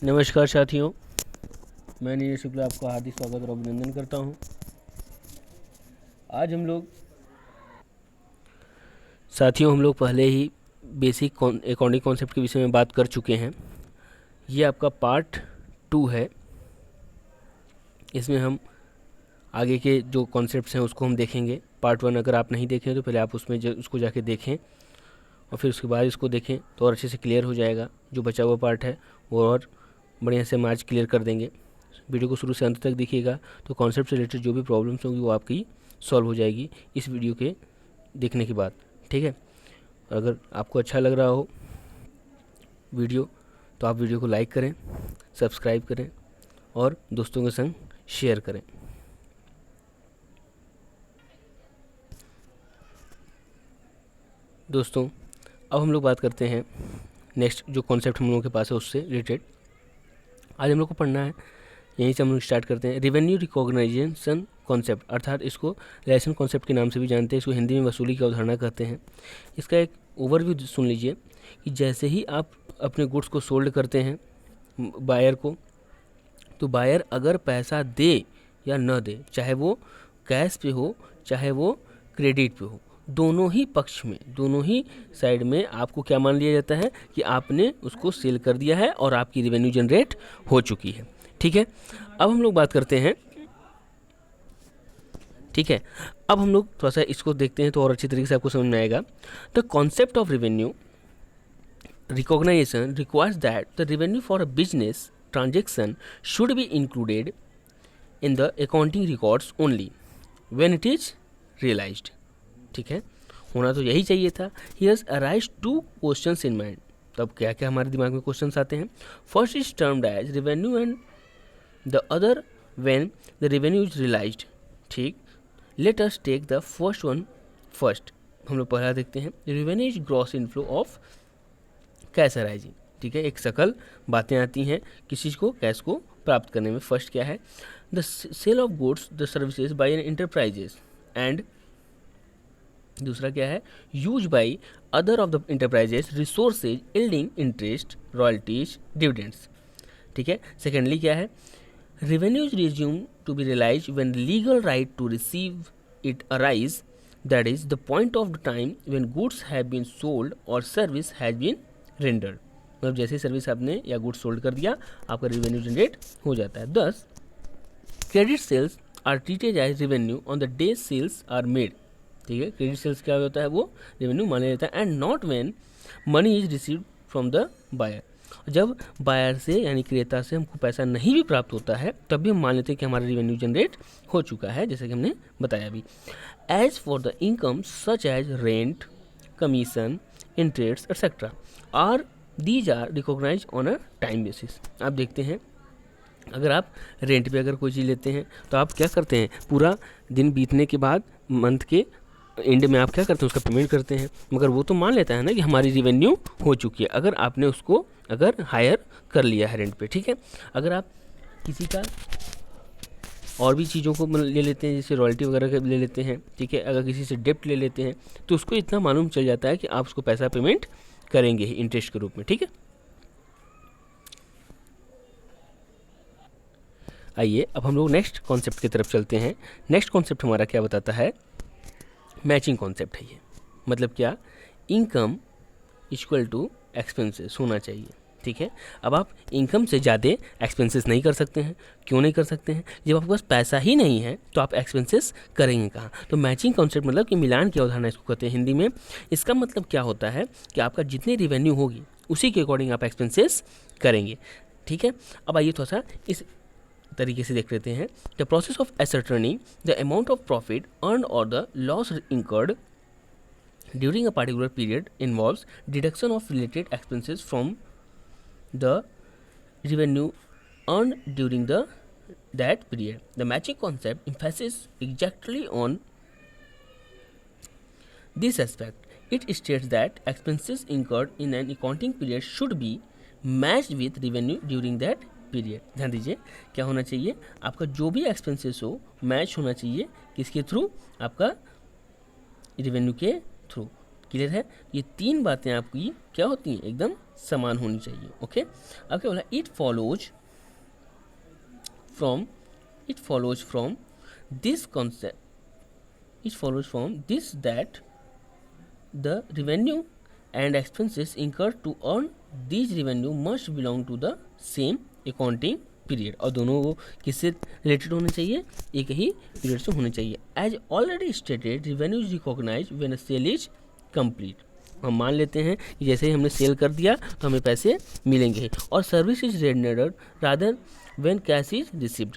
नमस्कार साथियों, मैं नीरज शुक्ला आपका हार्दिक स्वागत और अभिनंदन करता हूं। आज हम लोग पहले ही बेसिक अकाउंटिंग कॉन्सेप्ट के विषय में बात कर चुके हैं। ये आपका पार्ट 2 है। इसमें हम आगे के जो कॉन्सेप्ट्स हैं उसको हम देखेंगे। पार्ट 1 अगर आप नहीं देखें तो पहले आप उसमें उसको जाके देखें और फिर उसके बाद इसको देखें तो और अच्छे से क्लियर हो जाएगा। जो बचा हुआ पार्ट है वो और बढ़िया से हम आज क्लियर कर देंगे। वीडियो को शुरू से अंत तक देखिएगा तो कॉन्सेप्ट से रिलेटेड जो भी प्रॉब्लम्स होंगी वो आपकी सॉल्व हो जाएगी इस वीडियो के देखने के बाद। ठीक है, अगर आपको अच्छा लग रहा हो वीडियो तो आप वीडियो को लाइक करें, सब्सक्राइब करें और दोस्तों के संग शेयर करें। दोस्तों, अब हम लोग बात करते हैं नेक्स्ट जो कॉन्सेप्ट हम लोगों के पास है उससे रिलेटेड। आज हम लोग को पढ़ना है, यहीं से हम लोग स्टार्ट करते हैं। रेवेन्यू रिकॉग्नाइजेशन कॉन्सेप्ट, अर्थात इसको रिलेशन कॉन्सेप्ट के नाम से भी जानते हैं। इसको हिंदी में वसूली की अवधारणा कहते हैं। इसका एक ओवरव्यू सुन लीजिए कि जैसे ही आप अपने गुड्स को सोल्ड करते हैं बायर को, तो बायर अगर पैसा दे या न दे, चाहे वो कैश पे हो चाहे वो क्रेडिट पे हो, दोनों ही पक्ष में, दोनों ही साइड में आपको क्या मान लिया जाता है कि आपने उसको सेल कर दिया है और आपकी रेवेन्यू जनरेट हो चुकी है। ठीक है, अब हम लोग बात करते हैं। ठीक है, अब हम लोग थोड़ा सा इसको देखते हैं तो और अच्छी तरीके से आपको समझ में आएगा। The concept of revenue recognisation requires that the revenue for a business transaction should be included in the accounting records only when it is realised. ठीक है, होना तो यही चाहिए था। Here's arise two questions in mind. तब क्या क्या हमारे दिमाग में क्वेश्चंस आते हैं। First is termed as revenue and the other when the revenue is realised. ठीक, let us take the first one first. हम लोग पहला देखते हैं। Revenue is gross inflow of cash arising. ठीक है, एक सकल बातें आती हैं किसी को कैश को प्राप्त करने में। फर्स्ट क्या है, the sale of goods the services by an enterprises and दूसरा क्या है, use by other of the enterprises resources yielding interest royalties dividends. ठीक है, सेकेंडली क्या है, revenue is resume to be realise when legal right to receive it arise, that is the point of the time when goods have been sold और service has been rendered. मतलब जैसे service आपने या goods sold कर दिया आपका revenue generate हो जाता है। दस, credit sales are treated as revenue on the day sales are made. ठीक है, क्रेडिट सेल्स क्या होता है, वो रेवेन्यू माना जाता है। And not when money is received from the buyer. जब बायर से यानी क्रेता से हमको पैसा नहीं भी प्राप्त होता है तब भी हम मान लेते हैं कि हमारा रेवेन्यू जनरेट हो चुका है, जैसे कि हमने बताया अभी। As for the income such as rent, commission, interest etcetera are these are recognise on a time basis. आप देखते हैं अगर आप रेंट पे अगर कोई चीज़ लेते हैं तो आप क्या करते हैं, पूरा दिन बीतने के बाद मंथ के एंड में आप क्या करते हैं, उसका पेमेंट करते हैं। मगर वो तो मान लेता है ना कि हमारी रेवेन्यू हो चुकी है अगर आपने उसको अगर हायर कर लिया है रेंट पे। ठीक है, अगर आप किसी का और भी चीज़ों को ले लेते हैं जैसे रॉयल्टी वगैरह ले लेते हैं, ठीक है, अगर किसी से डेप्ट ले लेते हैं तो उसको इतना मालूम चल जाता है कि आप उसको पैसा पेमेंट करेंगे ही इंटरेस्ट के रूप में। ठीक है, आइए अब हम लोग नेक्स्ट कॉन्सेप्ट की तरफ चलते हैं। नेक्स्ट कॉन्सेप्ट हमारा क्या बताता है, मैचिंग कॉन्सेप्ट है ये। मतलब क्या, इनकम इक्वल टू एक्सपेंसेस होना चाहिए। ठीक है, अब आप इनकम से ज़्यादा एक्सपेंसेस नहीं कर सकते हैं। क्यों नहीं कर सकते हैं, जब आपके पास पैसा ही नहीं है तो आप एक्सपेंसेस करेंगे कहाँ। तो मैचिंग कॉन्सेप्ट मतलब कि मिलान की अवधारणा इसको कहते हैं हिंदी में। इसका मतलब क्या होता है कि आपका जितनी रेवेन्यू होगी उसी के अकॉर्डिंग आप एक्सपेंसेस करेंगे। ठीक है, अब आइए थोड़ा सा इस तरीके से देख लेते हैं। The process of ascertaining the amount of profit earn or the loss incurred during a particular period involves deduction of related expenses from the revenue earn during the that period. The matching concept emphasizes exactly on this aspect. It states that expenses incurred in an accounting period should be matched with revenue during that period. ध्यान दीजिए क्या होना चाहिए, आपका जो भी expenses हो match होना चाहिए किसके थ्रू, आपका रेवेन्यू के थ्रू। क्लियर है, ये तीन बातें आपकी क्या होती हैं, एकदम समान होनी चाहिए। ओके, अब क्या बोला, it follows from this concept, it follows from this that the revenue and expenses incurred to earn these revenue must belong to the same accounting period, और दोनों वो किससे रिलेटेड होने चाहिए, एक ही पीरियड से होने चाहिए। As already stated revenue is recognise when a sale is complete, हम मान लेते हैं कि जैसे ही हमने सेल कर दिया तो हमें पैसे मिलेंगे, और service is rendered rather when cash is received.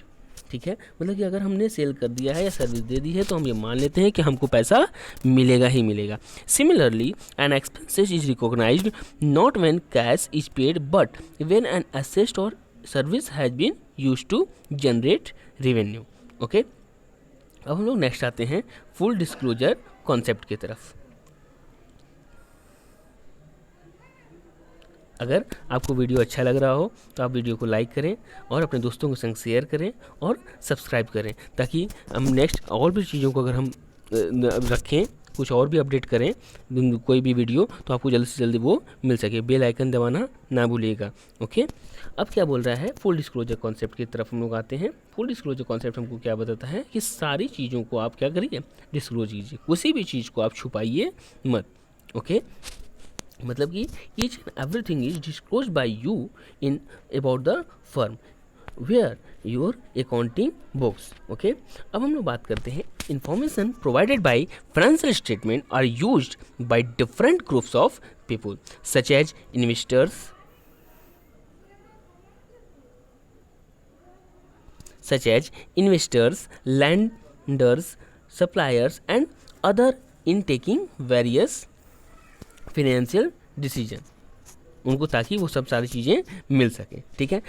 ठीक है, मतलब कि अगर हमने सेल कर दिया है या सर्विस दे दी है तो हम ये मान लेते हैं कि हमको पैसा मिलेगा ही मिलेगा। Similarly an expenses is recognised not when cash is paid but when an asset or service has been used to generate revenue. Okay, अब हम लोग नेक्स्ट आते हैं फुल डिस्क्लोजर कॉन्सेप्ट की तरफ। अगर आपको वीडियो अच्छा लग रहा हो तो आप वीडियो को लाइक करें और अपने दोस्तों के संग शेयर करें और सब्सक्राइब करें, ताकि हम नेक्स्ट और भी चीज़ों को अगर हम रखें, कुछ और भी अपडेट करें कोई भी वीडियो, तो आपको जल्दी से जल्दी वो मिल सके। बेल आइकन दबाना ना भूलिएगा। ओके, अब क्या बोल रहा है, फुल डिस्क्लोजर कॉन्सेप्ट की तरफ हम लोग आते हैं। फुल डिस्क्लोजर कॉन्सेप्ट हमको क्या बताता है कि सारी चीज़ों को आप क्या करिए, डिस्क्लोज कीजिए, किसी भी चीज़ को आप छुपाइए मत। ओके, मतलब कि each and everything is disclose by you in about the firm where your accounting books. Okay, अब हम लोग बात करते हैं information provided by financial statement are used by different groups of people such as investors, lenders, suppliers and other in taking various financial decision, उनको ताकि वो सब सारी चीज़ें मिल सकें। ठीक है,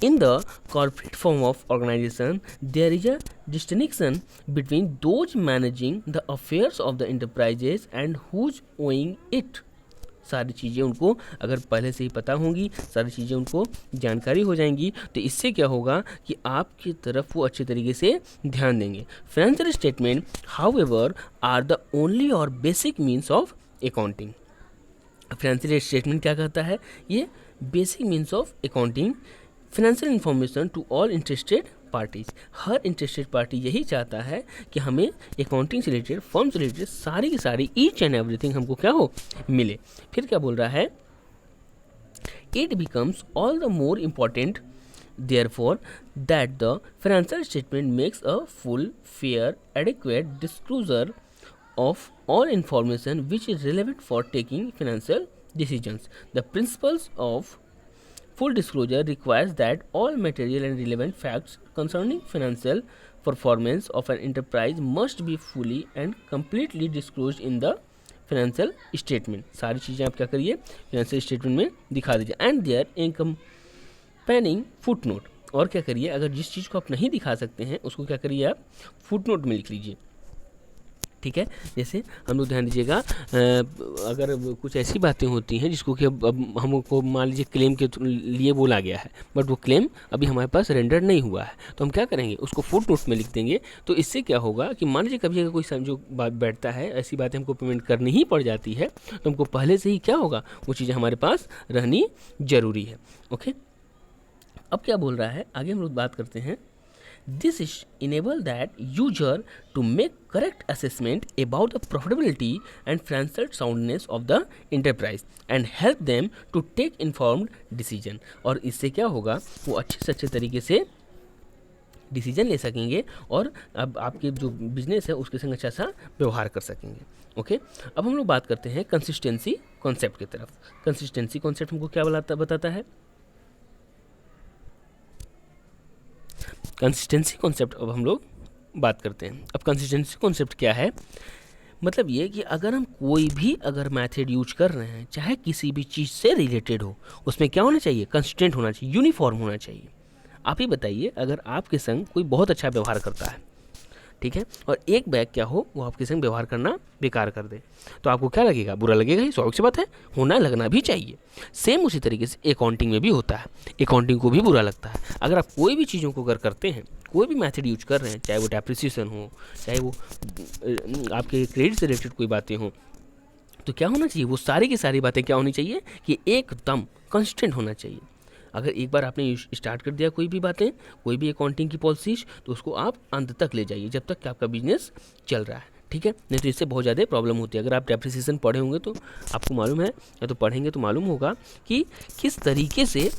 in the corporate form of organization there is a distinction between those managing the affairs of the enterprises and who's owing it। सारी चीज़ें उनको अगर पहले से ही पता होंगी, सारी चीज़ें उनको जानकारी हो जाएंगी, तो इससे क्या होगा कि आपकी तरफ वो अच्छे तरीके से ध्यान देंगे। Financial statement however are the only or basic means of accounting. Financial statement क्या कहता है, ये basic means of accounting, financial information to all interested parties. हर इंटरेस्टेड पार्टी यही चाहता है कि हमें अकाउंटिंग से रिलेटेड, फर्म से रिलेटेड सारी की सारी ईच एंड एवरीथिंग हमको क्या हो, मिले। फिर क्या बोल रहा है, it becomes all the more important therefore that the financial statement makes a full, fair, adequate disclosure of all information which is relevant for taking financial decisions. The principles of full disclosure requires that all material and relevant facts concerning financial performance of an enterprise must be fully and completely disclosed in the financial statement। सारी चीज़ें आप क्या करिए, financial statement में दिखा दीजिए। And there accompanying footnote, और क्या करिए, अगर जिस चीज़ को आप नहीं दिखा सकते हैं उसको क्या करिए, आप फुटनोट में लिख लीजिए। ठीक है, जैसे हम लोग ध्यान दीजिएगा, अगर कुछ ऐसी बातें होती हैं जिसको कि अब हमको मान लीजिए क्लेम के लिए बोला गया है, बट वो क्लेम अभी हमारे पास रेंडर नहीं हुआ है, तो हम क्या करेंगे, उसको फुट नोट में लिख देंगे। तो इससे क्या होगा कि मान लीजिए कभी अगर कोई जो बात बैठता है, ऐसी बातें हमको पेमेंट करनी ही पड़ जाती है, तो हमको पहले से ही क्या होगा, वो चीज़ें हमारे पास रहनी ज़रूरी है। ओके, अब क्या बोल रहा है, आगे हम लोग बात करते हैं। This is enable that user to make correct assessment about the profitability and financial soundness of the enterprise and help them to take informed decision। और इससे क्या होगा, वो अच्छे से अच्छे तरीके से डिसीजन ले सकेंगे और अब आपके जो बिजनेस है उसके संग अच्छा सा व्यवहार कर सकेंगे। ओके, अब हम लोग बात करते हैं कंसिस्टेंसी कॉन्सेप्ट की तरफ। कंसिस्टेंसी कॉन्सेप्ट हमको क्या बताता है, कंसिस्टेंसी कॉन्सेप्ट अब हम लोग बात करते हैं। अब कंसिस्टेंसी कॉन्सेप्ट क्या है, मतलब ये कि अगर हम कोई भी अगर मेथड यूज कर रहे हैं, चाहे किसी भी चीज़ से रिलेटेड हो, उसमें क्या होना चाहिए, कंसिस्टेंट होना चाहिए, यूनिफॉर्म होना चाहिए। आप ही बताइए, अगर आपके संग कोई बहुत अच्छा व्यवहार करता है, ठीक है, और एक बैग क्या हो, वो आपके संग व्यवहार करना बेकार कर दे, तो आपको क्या लगेगा, बुरा लगेगा ही, स्वाभाविक सी बात है, होना लगना भी चाहिए। सेम उसी तरीके से अकाउंटिंग में भी होता है, अकाउंटिंग को भी बुरा लगता है। अगर आप कोई भी चीज़ों को अगर करते हैं, कोई भी मेथड यूज कर रहे हैं, चाहे वो डेप्रिसिएशन हो, चाहे वो आपके क्रेडिट से रिलेटेड कोई बातें हों, तो क्या होना चाहिए, वो सारी की सारी बातें क्या होनी चाहिए कि एकदम कंस्टेंट होना चाहिए। अगर एक बार आपने स्टार्ट कर दिया कोई भी बातें, कोई भी अकाउंटिंग की पॉलिसीज, तो उसको आप अंत तक ले जाइए जब तक कि आपका बिजनेस चल रहा है, ठीक है। नहीं तो इससे बहुत ज़्यादा प्रॉब्लम होती है। अगर आप डेप्रिसिएशन पढ़े होंगे तो आपको मालूम है, या तो पढ़ेंगे तो मालूम होगा कि किस तरीके से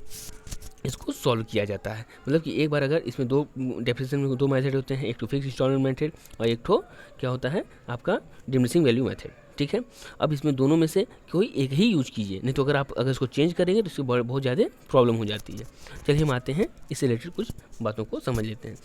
इसको सॉल्व किया जाता है। मतलब कि एक बार अगर इसमें दो डेप्रिसिएशन में दो मेथड होते हैं, एक तो फिक्स इंस्टॉलमेंट मेथड और एक तो क्या होता है आपका डिमिनिशिंग वैल्यू मेथड, ठीक है। अब इसमें दोनों में से कोई एक ही यूज कीजिए, नहीं तो अगर इसको चेंज करेंगे तो इससे बहुत ज़्यादा प्रॉब्लम हो जाती है। चलिए हम आते हैं इससे रिलेटेड कुछ बातों को समझ लेते हैं।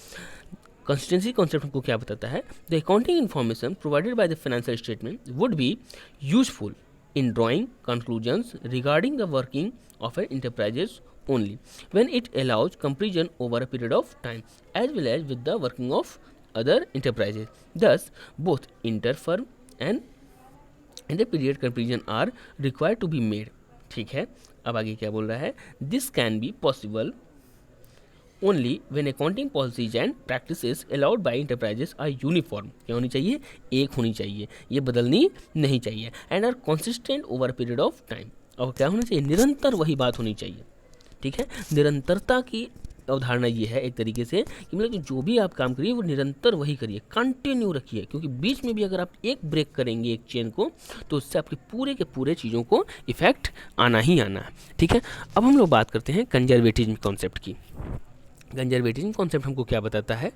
कंसिस्टेंसी कॉन्सेप्ट हमको क्या बताता है, the accounting information provided by the financial statement would be useful in drawing conclusions regarding the working of an enterprises only when it allows comparison over a period of time as well as with the working of other enterprises. Thus, both inter-firm and inter-period comparison are required to be made. ठीक है, अब आगे क्या बोल रहा है, this can be possible only when accounting policies and practices allowed by enterprises are uniform. क्या होनी चाहिए, एक होनी चाहिए, ये बदलनी नहीं चाहिए, and are consistent over a period of time. और क्या होना चाहिए, निरंतर वही बात होनी चाहिए, ठीक है। निरंतरता की अवधारणा ये है एक तरीके से कि मतलब कि जो भी आप काम करिए वो निरंतर वही करिए, कंटिन्यू रखिए, क्योंकि बीच में भी अगर आप एक ब्रेक करेंगे एक चेन को तो उससे आपके पूरे के पूरे चीज़ों को इफेक्ट आना ही आना है, ठीक है। अब हम लोग बात करते हैं कंजर्वेटिज्म कॉन्सेप्ट की। कंजर्वेटिज्म कॉन्सेप्ट हमको क्या बताता है,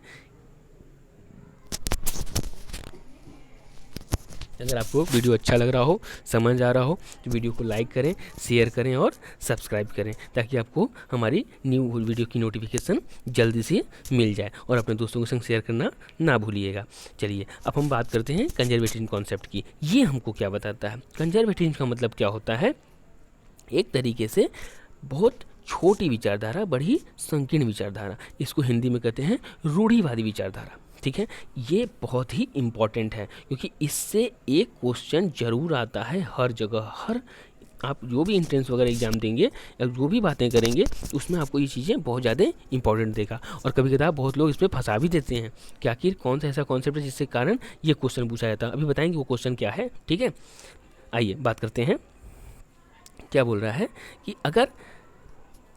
अगर आपको वीडियो अच्छा लग रहा हो, समझ आ रहा हो, तो वीडियो को लाइक करें, शेयर करें और सब्सक्राइब करें, ताकि आपको हमारी न्यू वीडियो की नोटिफिकेशन जल्दी से मिल जाए, और अपने दोस्तों के संग शेयर करना ना भूलिएगा। चलिए अब हम बात करते हैं कंजर्वेटिज्म कॉन्सेप्ट की। ये हमको क्या बताता है, कंजर्वेटिज्म का मतलब क्या होता है, एक तरीके से बहुत छोटी विचारधारा, बड़ी संकीर्ण विचारधारा, इसको हिंदी में कहते हैं रूढ़िवादी विचारधारा, ठीक है। ये बहुत ही इम्पॉर्टेंट है, क्योंकि इससे एक क्वेश्चन जरूर आता है हर जगह, हर आप जो भी एंट्रेंस वगैरह एग्जाम देंगे या जो भी बातें करेंगे उसमें आपको ये चीज़ें बहुत ज़्यादा इंपॉर्टेंट देगा। और कभी कभार बहुत लोग इसमें फंसा भी देते हैं कि आखिर कौन सा ऐसा कॉन्सेप्ट है जिसके कारण ये क्वेश्चन पूछा जाता है। अभी बताएंगे वो क्वेश्चन क्या है, ठीक है। आइए बात करते हैं, क्या बोल रहा है कि अगर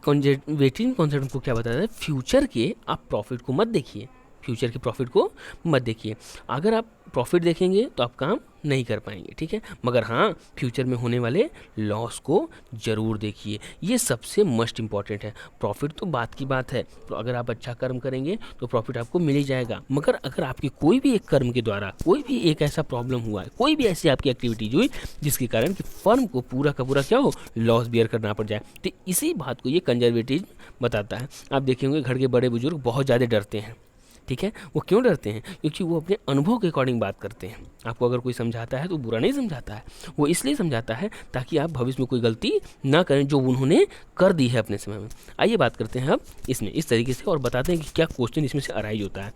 कंजर्वेटिव कॉन्सेप्ट को क्या बताता है, फ्यूचर के आप प्रॉफिट को मत देखिए, फ्यूचर के प्रॉफिट को मत देखिए। अगर आप प्रॉफिट देखेंगे तो आप काम नहीं कर पाएंगे, ठीक है। मगर हाँ, फ्यूचर में होने वाले लॉस को ज़रूर देखिए, ये सबसे मस्ट इम्पॉर्टेंट है। प्रॉफिट तो बात की बात है, तो अगर आप अच्छा कर्म करेंगे तो प्रॉफिट आपको मिल ही जाएगा। मगर अगर आपकी कोई भी एक कर्म के द्वारा कोई भी एक ऐसा प्रॉब्लम हुआ है, कोई भी ऐसी आपकी एक्टिविटीज हुई जिसके कारण कि फर्म को पूरा का पूरा क्या हो, लॉस बियर करना पड़ जाए, तो इसी बात को ये कंजर्वेटिव बताता है। आप देखे होंगे घर के बड़े बुजुर्ग बहुत ज़्यादा डरते हैं, ठीक है। वो क्यों डरते हैं, क्योंकि वो अपने अनुभव के अकॉर्डिंग बात करते हैं। आपको अगर कोई समझाता है तो बुरा नहीं समझाता है, वो इसलिए समझाता है ताकि आप भविष्य में कोई गलती ना करें जो उन्होंने कर दी है अपने समय में। आइए बात करते हैं अब इसमें इस तरीके से और बताते हैं कि क्या क्वेश्चन इसमें से अराइज होता है।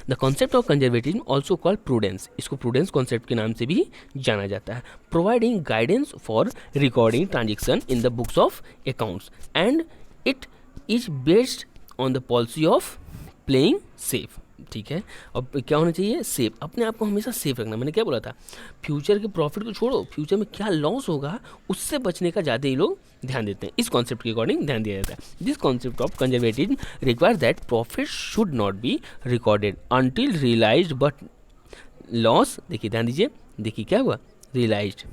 The concept of conservatism also called prudence, इसको प्रूडेंस कॉन्सेप्ट के नाम से भी जाना जाता है। Providing guidance for recording transaction in the books of accounts and it is based on the policy of playing safe, ठीक है। अब क्या होना चाहिए, सेफ, अपने आप को हमेशा सेफ रखना। मैंने क्या बोला था, फ्यूचर के प्रॉफिट को छोड़ो, फ्यूचर में क्या लॉस होगा उससे बचने का ज़्यादा ही लोग ध्यान देते हैं। इस कॉन्सेप्ट के अकॉर्डिंग ध्यान दिया जाता है। This concept of conservatism require that profit should not be recorded until realised but loss, देखिए ध्यान दीजिए, देखिए क्या हुआ, रियलाइज्ड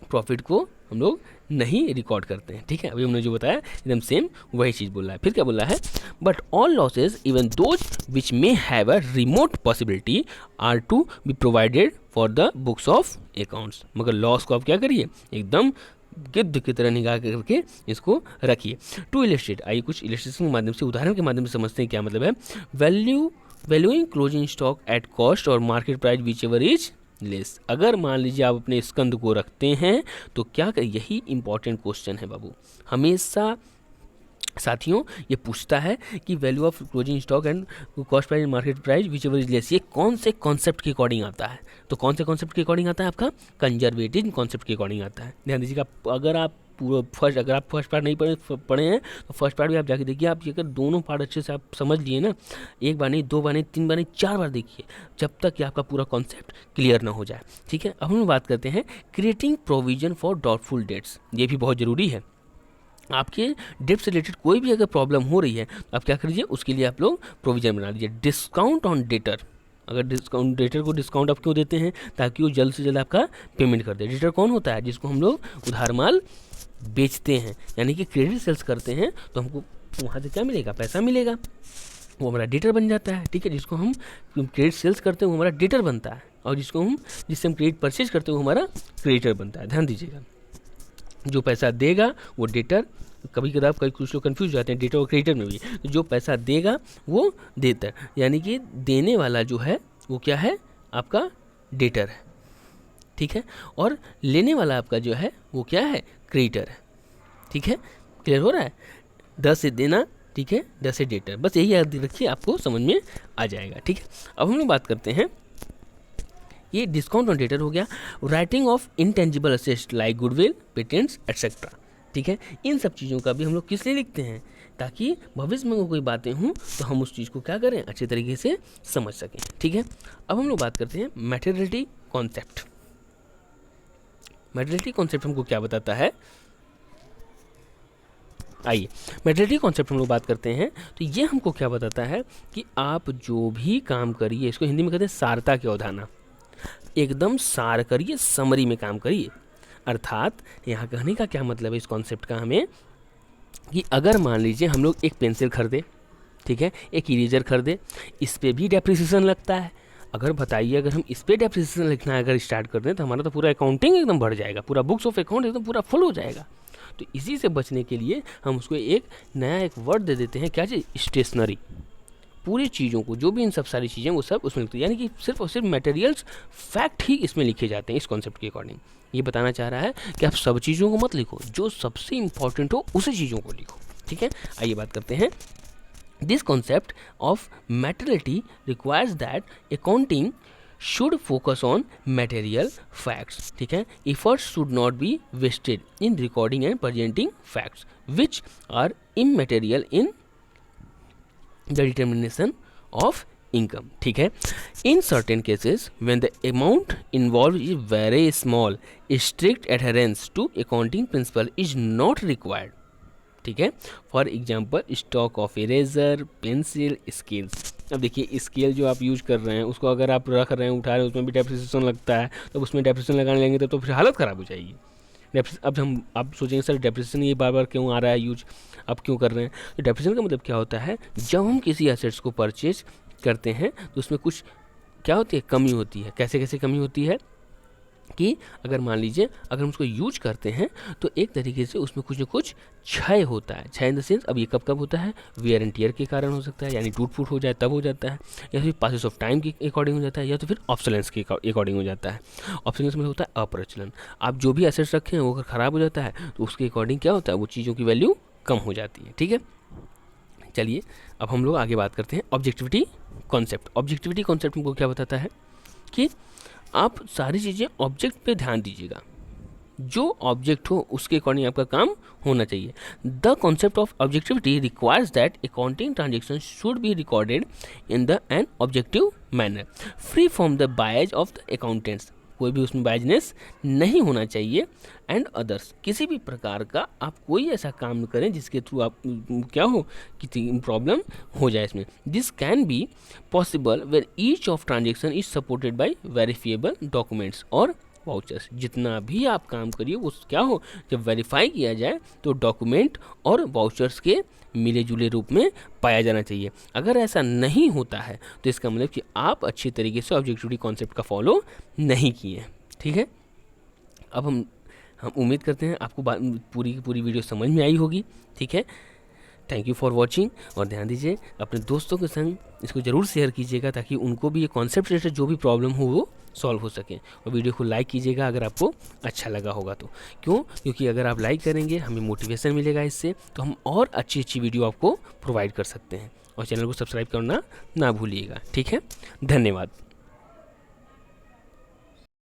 प्रॉफिट को हम लोग नहीं रिकॉर्ड करते हैं, ठीक है। अभी हमने जो बताया एकदम सेम वही चीज़ बोल रहा है। फिर क्या बोल रहा है, but all losses even those which may have a remote possibility are to be provided for the books of accounts. मगर लॉस को आप क्या करिए, एकदम गिद्ध की तरह निगाह करके इसको रखिए। टू इलस्ट्रेट, आइए कुछ इलस्ट्रेशन के माध्यम से, उदाहरण के माध्यम से समझते हैं क्या मतलब है। Valuing closing stock at cost or market price whichever is less. अगर मान लीजिए आप अपने स्कंद को रखते हैं तो क्या करें, यही इंपॉर्टेंट क्वेश्चन है बाबू, हमेशा साथियों ये पूछता है कि value of closing stock and cost price market price whichever is less, ये कौन से कॉन्सेप्ट के अकॉर्डिंग आता है। तो कौन से कॉन्सेप्ट के अकॉर्डिंग आता है, आपका कंजर्वेटिव कॉन्सेप्ट के अकॉर्डिंग आता है। ध्यान दीजिएगा, अगर आप पूरा फर्स्ट, अगर आप फर्स्ट पार्ट नहीं पढ़े हैं तो फर्स्ट पार्ट भी आप जाके देखिए। आप अगर दोनों पार्ट अच्छे से आप समझ लिए ना, एक बार नहीं, 2 बार नहीं, 3 बार नहीं, 4 बार देखिए, जब तक कि आपका पूरा कॉन्सेप्ट क्लियर ना हो जाए। ठीक है, अब हम बात करते हैं creating provision for doubtful debts. ये भी बहुत ज़रूरी है। आपके डेट से रिलेटेड कोई भी अगर प्रॉब्लम हो रही है तो आप क्या करिए, उसके लिए आप लोग प्रोविजन बना दीजिए। डिस्काउंट ऑन डेटर, अगर डिस्काउंट, डेटर को डिस्काउंट आप क्यों देते हैं, ताकि वो जल्द से जल्द आपका पेमेंट कर दे। डेटर कौन होता है, जिसको हम लोग उधार माल बेचते हैं, यानी कि क्रेडिट सेल्स करते हैं, तो हमको वहाँ से क्या मिलेगा, पैसा मिलेगा, वो हमारा डेटर बन जाता है। ठीक है, जिसको हम क्रेडिट सेल्स करते हैं वो हमारा डेटर बनता है, और जिससे हम क्रेडिट परचेज करते हैं वो हमारा क्रेडिटर बनता है। ध्यान दीजिएगा, जो पैसा देगा वो डेटर, कभी कभार कुछ लोग कन्फ्यूज हो जाते हैं डेटर और क्रेडिटर में भी, तो जो पैसा देगा वो देता, यानी कि देने वाला जो है वो क्या है, आपका डेटर है। ठीक है, और लेने वाला आपका जो है वो क्या है, क्रेडिटर है। ठीक है, क्लियर हो रहा है, 10 से देना, ठीक है, 10 से डेटर, बस यही याद रखिए, आपको समझ में आ जाएगा। ठीक है, अब हम लोग बात करते हैं, ये डिस्काउंट ऑन डेटर हो गया। Writing of intangible assets like goodwill, patents etcetera. ठीक है, इन सब चीज़ों का भी हम लोग किस लिए लिखते हैं, ताकि भविष्य में कोई बातें हों तो हम उस चीज़ को क्या करें, अच्छे तरीके से समझ सकें। ठीक है, अब हम लोग बात करते हैं मैटेरियलिटी कॉन्सेप्ट। मैटेरियलिटी कॉन्सेप्ट हमको क्या बताता है, आइए मैटेरियलिटी कॉन्सेप्ट हम लोग बात करते हैं। तो ये हमको क्या बताता है कि आप जो भी काम करिए, इसको हिंदी में कहते हैं सारता की अवधारणा, एकदम सार करिए, समरी में काम करिए। अर्थात यहाँ कहने का क्या मतलब है इस कॉन्सेप्ट का हमें, कि अगर मान लीजिए हम लोग एक पेंसिल खरीदे, ठीक है, एक इरेजर खरीदे, इस पर भी डेप्रिसिएशन लगता है। अगर बताइए, अगर हम इस पर डेप्रिसिएशन लिखना अगर स्टार्ट कर दें तो हमारा तो पूरा अकाउंटिंग एकदम बढ़ जाएगा, पूरा बुक्स ऑफ अकाउंट एकदम पूरा फुल हो जाएगा। तो इसी से बचने के लिए हम उसको एक नया एक वर्ड दे देते हैं, क्या चीज़, स्टेशनरी। पूरी चीज़ों को, जो भी इन सब सारी चीज़ें वो सब उसमें लिखते हैं, यानी कि सिर्फ और सिर्फ मटेरियल्स, फैक्ट ही इसमें लिखे जाते हैं इस कॉन्सेप्ट के अकॉर्डिंग। ये बताना चाह रहा है कि आप सब चीज़ों को मत लिखो, जो सबसे इंपॉर्टेंट हो उसी चीज़ों को लिखो। ठीक है, आइए बात करते हैं। This concept of materiality requires that accounting should focus on material facts. ठीक है, efforts should not be wasted in recording and presenting facts which are immaterial in the determination of income. ठीक है, in certain cases when the amount involved is very small, strict adherence to accounting principle is not required. ठीक है, for example stock of eraser, pencil, scales. अब देखिए scale जो आप use कर रहे हैं उसको अगर आप रख रहे हैं, उठा रहे हैं, उसमें भी डेप्रिसिएशन लगता है, तो उसमें डेप्रिसिएशन लगाने लगेंगे तो फिर हालत ख़राब हो जाएगी। अब आप सोचेंगे सर डेप्रिसिएशन ये बार बार क्यों आ रहा है यूज, आप क्यों कर रहे हैं, तो डेप्रिसिएशन का मतलब क्या होता है, जब हम किसी एसेट्स को परचेज करते हैं तो उसमें कुछ क्या होती है, कमी होती है। कैसे कैसे कमी होती है कि अगर मान लीजिए अगर हम उसको यूज करते हैं तो एक तरीके से उसमें कुछ न कुछ क्षय होता है। क्षय इन द सेंस, अब ये कब कब होता है, वियर एंड टियर के कारण हो सकता है, यानी टूट फूट हो जाए तब हो जाता है, या फिर पासेस ऑफ टाइम के अकॉर्डिंग हो जाता है, या तो फिर ऑब्सोलेंस के अकॉर्डिंग हो जाता है। ऑब्सोलेंस में होता है अप्रचलन, आप जो भी एसेट्स रखे हैं वो अगर ख़राब हो जाता है तो उसके अकॉर्डिंग क्या होता है, वो चीज़ों की वैल्यू कम हो जाती है। ठीक है, चलिए अब हम लोग आगे बात करते हैं ऑब्जेक्टिविटी कॉन्सेप्ट। ऑब्जेक्टिविटी कॉन्सेप्ट हमको क्या बताता है कि आप सारी चीज़ें ऑब्जेक्ट पे ध्यान दीजिएगा, जो ऑब्जेक्ट हो उसके अकॉर्डिंग आपका काम होना चाहिए। The concept of objectivity requires that accounting transaction should be recorded in the an objective manner, free from the boys of the accountants. कोई भी उसमें बायजनेस नहीं होना चाहिए। एंड अदर्स, किसी भी प्रकार का आप कोई ऐसा काम करें जिसके थ्रू आप क्या हो कि प्रॉब्लम हो जाए इसमें। This can be possible when each of transaction is supported by verifiable documents और वाउचर्स। जितना भी आप काम करिए वो क्या हो, जब वेरीफाई किया जाए तो डॉक्यूमेंट और वाउचर्स के मिले जुले रूप में पाया जाना चाहिए। अगर ऐसा नहीं होता है तो इसका मतलब कि आप अच्छी तरीके से ऑब्जेक्टिविटी कॉन्सेप्ट का फॉलो नहीं किए। ठीक है, अब हम उम्मीद करते हैं आपको पूरी की पूरी वीडियो समझ में आई होगी। ठीक है, थैंक यू फॉर वॉचिंग, और ध्यान दीजिए अपने दोस्तों के संग इसको ज़रूर शेयर कीजिएगा ताकि उनको भी ये कॉन्सेप्ट रिलेटेड जो भी प्रॉब्लम हो वो सॉल्व हो सके। और वीडियो को लाइक कीजिएगा अगर आपको अच्छा लगा होगा तो। क्योंकि अगर आप लाइक करेंगे हमें मोटिवेशन मिलेगा, इससे तो हम और अच्छी वीडियो आपको प्रोवाइड कर सकते हैं। और चैनल को सब्सक्राइब करना ना भूलिएगा। ठीक है, धन्यवाद।